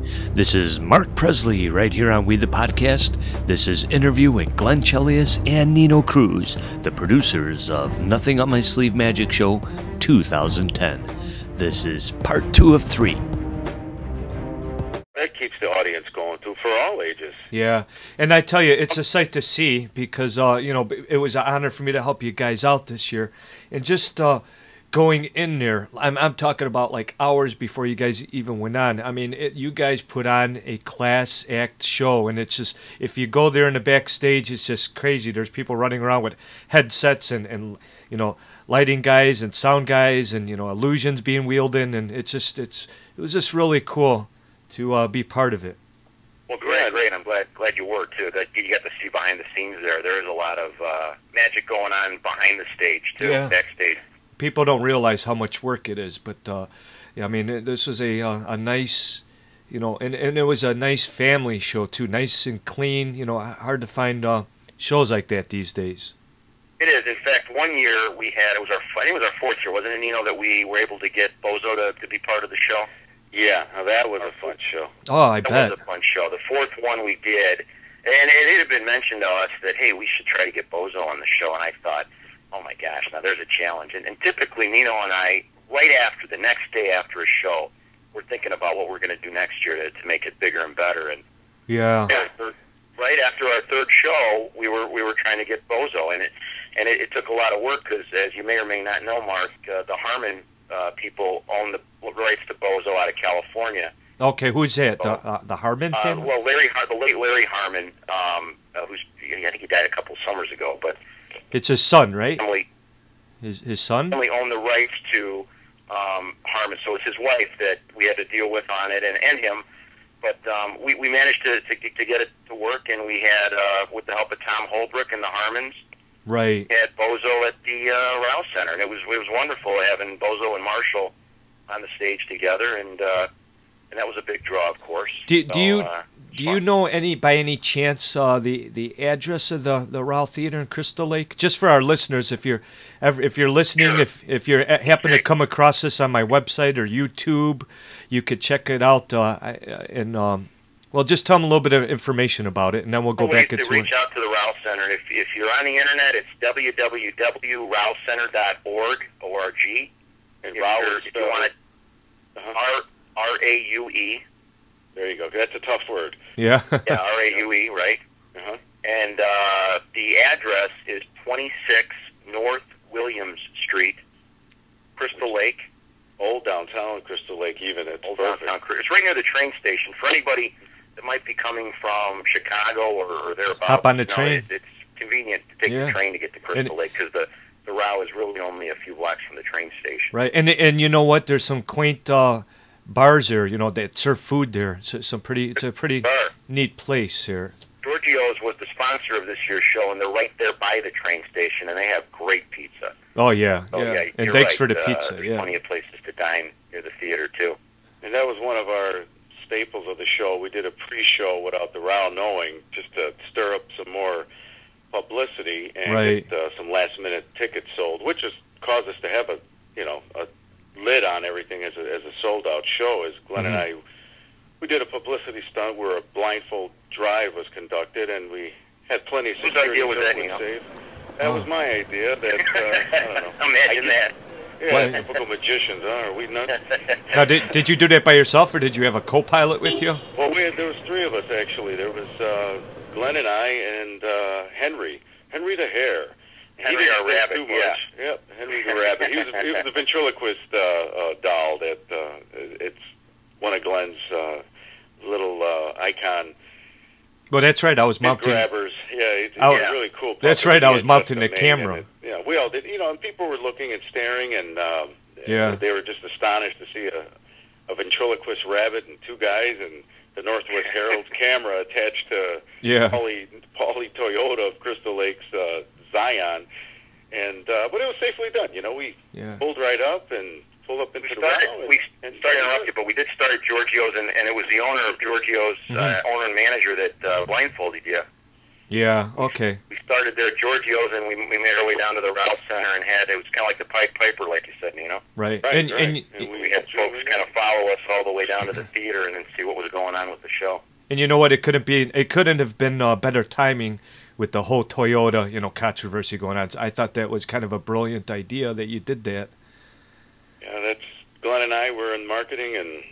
This is Mark Presley right here on We the Podcast. This is interview with Glenn Chelius and Nino Cruz, the producers of Nothing on My Sleeve Magic Show 2010. This is part 2 of 3. That keeps the audience going too, for all ages. Yeah, and I tell you, it's a sight to see because, it was an honor for me to help you guys out this year. And just going in there, I'm talking about like hours before you guys even went on. I mean, you guys put on a class act show, and it's just, if you go there in the backstage, it's just crazy. There's people running around with headsets and lighting guys and sound guys and, illusions being wheeled in, and it was just really cool to be part of it. Well, great. I'm glad you were, too. That you got to see behind the scenes there. There's a lot of magic going on behind the stage, too, backstage. People don't realize how much work it is, but this was a nice, and it was a nice family show too, nice and clean. Hard to find shows like that these days. It is. In fact, one year we had, I think it was our fourth year, wasn't it, Nino, that we were able to get Bozo to be part of the show? Yeah, that was a fun show. Oh, I bet. That was a fun show. The fourth one we did, and it had been mentioned to us that, hey, we should try to get Bozo on the show, and I thought, oh my gosh, now there's a challenge. And typically Nino and I, right after, the next day after a show, we're thinking about what we're going to do next year to make it bigger and better. And yeah, right after our third show, we were trying to get Bozo, and it took a lot of work because, as you may or may not know, Mark, the Harmon people own the rights to Bozo out of California. Okay, who's that? The Harmon family? Well, the late Larry Harmon, who's, I think he died a couple summers ago, but it's his son, right? Family, his son? Family owned the rights to Harmon, so it's his wife that we had to deal with on it, and him. But we managed to get it to work, and we had, with the help of Tom Holbrook and the Harmons, right, had Bozo at the Rouse Center, and it was wonderful having Bozo and Marshall on the stage together, and that was a big draw, of course. Do you know by any chance the address of the Rowell Theater in Crystal Lake? Just for our listeners, if you're listening, Sure. if you happen to come across this on my website or YouTube, you could check it out. Just tell them a little bit of information about it, and then we'll go back into it. Reach out to the Rowell Center. If you're on the internet, it's www.rowellcenter.org. And if you want it, RAUE. There you go. That's a tough word. Yeah. Yeah, RAUE, right? Uh-huh. And the address is 26 North Williams Street, Crystal Lake. Old downtown Crystal Lake, even. It's downtown. It's right near the train station. For anybody that might be coming from Chicago or thereabouts, hop on the train. It's convenient to take the train to get to Crystal Lake because the Row is really only a few blocks from the train station. Right, and you know what? There's some quaint bars there, that serve food there. So it's a pretty neat place here. Giorgio's was the sponsor of this year's show, and they're right there by the train station, and they have great pizza. Oh, yeah. And thanks for the there's pizza, plenty of places to dine near the theater, too. And that was one of our staples of the show. We did a pre-show without the Row knowing, just to stir up some more publicity and get some last-minute tickets sold, which has caused us to have a lid on everything as a sold-out show. As Glenn and I, we did a publicity stunt where a blindfold drive was conducted, and we had plenty of security. Whose idea was that, That was my idea. That I don't know. Imagine that. Yeah, typical magicians, huh? Are we nuts? Now, did you do that by yourself, or did you have a co-pilot with you? Well, there was three of us, actually. There was Glenn and I and Henry the Hare. Henry our rabbit, yeah. Yep, Henry the rabbit. He was the ventriloquist doll that it's one of Glenn's little icon. Well, that's right. I was mounting grabbers. Yeah, it's really cool. That's right. I was mounting the camera. We all did. And people were looking and staring, and they were just astonished to see a ventriloquist rabbit and two guys and the Northwest Herald's camera attached to Paulie Toyota of Crystal Lake's Zion, and but it was safely done. We pulled right up and pulled up into the Row. We started to interrupt you, but we did start at Giorgio's, and it was the owner of Giorgio's, owner and manager that blindfolded you. Yeah, okay. We started there at Giorgio's, and we made our way down to the Rouse Center, and it was kind of like the Pied Piper, like you said, Right. And we had folks kind of follow us all the way down to the theater and then see what was going on with the show. And you know what? It couldn't have been better timing with the whole Toyota, controversy going on. I thought that was kind of a brilliant idea that you did that. Yeah, that's Glenn and I were in marketing, and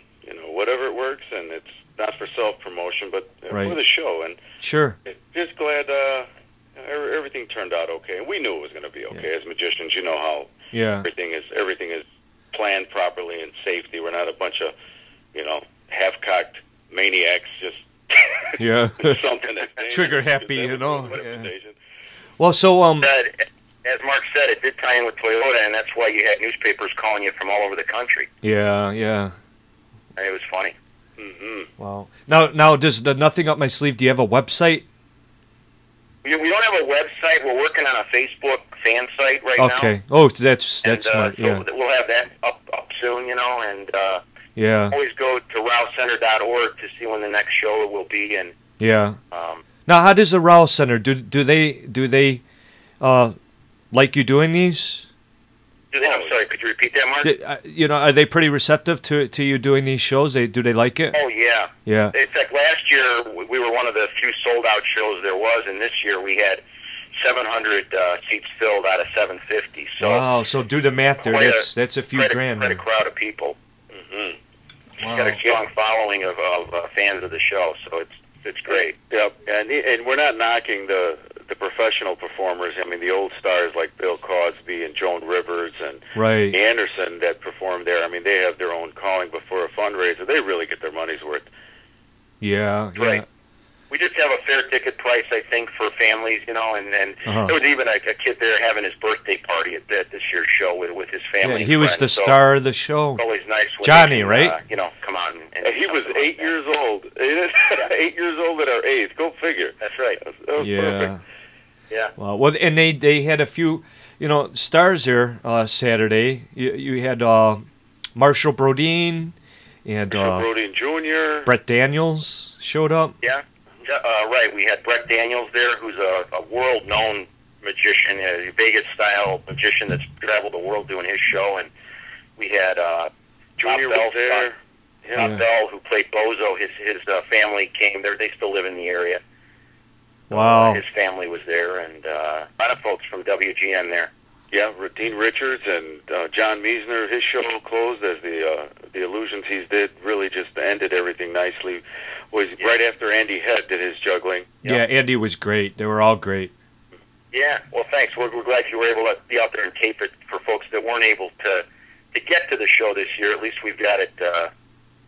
whatever it works, and it's not for self-promotion, but for the show. And sure, just glad everything turned out okay. And we knew it was going to be okay. As magicians, you know how everything is planned properly and safety. We're not a bunch of half-cocked maniacs just something that's trigger happy, Yeah. Well, so as Mark said, it did tie in with Toyota, and that's why you had newspapers calling you from all over the country. Yeah. And it was funny. Mm-hmm. Wow. Now, does the Nothing Up My Sleeve? Do you have a website? We don't have a website. We're working on a Facebook fan site right now. Okay. Oh, that's smart. So yeah. We'll have that up soon, and always go to rowcenter.org to see when the next show will be. And now, how does the Row Center do they like you doing these? I'm sorry, could you repeat that, Mark? Are they pretty receptive to you doing these shows? Do they like it? Oh, yeah. Yeah. In fact, last year we were one of the few sold-out shows there was, and this year we had 700 seats filled out of 750. So wow, so do the math there. That's a few grand. Quite a crowd of people. Mm-hmm. Wow. Got a strong following of fans of the show, so it's great. Yep, and we're not knocking the professional performers. I mean, the old stars like Bill Cosby and Joan Rivers and Anderson that perform there. I mean, they have their own calling, but for a fundraiser, they really get their money's worth. Yeah. Right. We just have a fair ticket price, I think, for families, and there was even a kid there having his birthday party at this year's show with his family. Yeah, he was the star of the show. It's always nice when Johnny, they, right? Come on. And he was 8 years old. 8 years old at our 8th. Go figure. That's right. That was perfect. Yeah. Well, and they had a few, stars there Saturday. You had Marshall Brodeen and Brodeen Jr. Brett Daniels showed up. Yeah. Right. We had Brett Daniels there, who's a world-known magician, a Vegas-style magician that's traveled the world doing his show. And we had Junior was there. Bob Bell, who played Bozo. His family came there. They still live in the area. Wow. His family was there, and a lot of folks from WGN there. Yeah, Dean Richards and John Meisner. His show closed as the Illusions he did really just ended everything nicely. Was right after Andy Head did his juggling. Yeah, Andy was great. They were all great. Yeah, well, thanks. We're glad you were able to be out there and tape it for folks that weren't able to get to the show this year. At least we've got it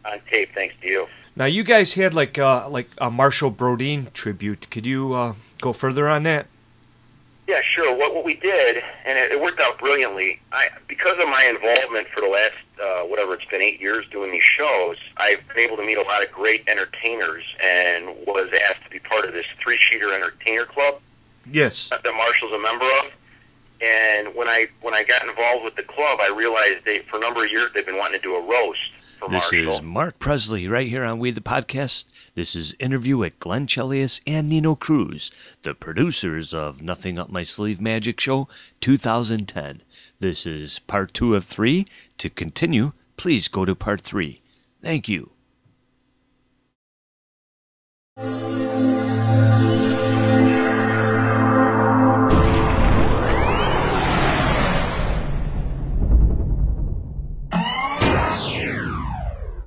on tape, thanks to you. Now, you guys had like a Marshall Brodeen tribute. Could you go further on that? Yeah, sure. What we did, and it worked out brilliantly, because of my involvement for the last, it's been 8 years doing these shows, I've been able to meet a lot of great entertainers and was asked to be part of this 3-sheeter entertainer club. Yes. That Marshall's a member of. And when I got involved with the club, I realized for a number of years they've been wanting to do a roast. This is Mark Presley right here on We the Podcast. This is interview with Glenn Chelius and Nino Cruz, the producers of Nothing Up My Sleeve Magic Show 2010. This is part 2 of 3. To continue, please go to part 3. Thank you.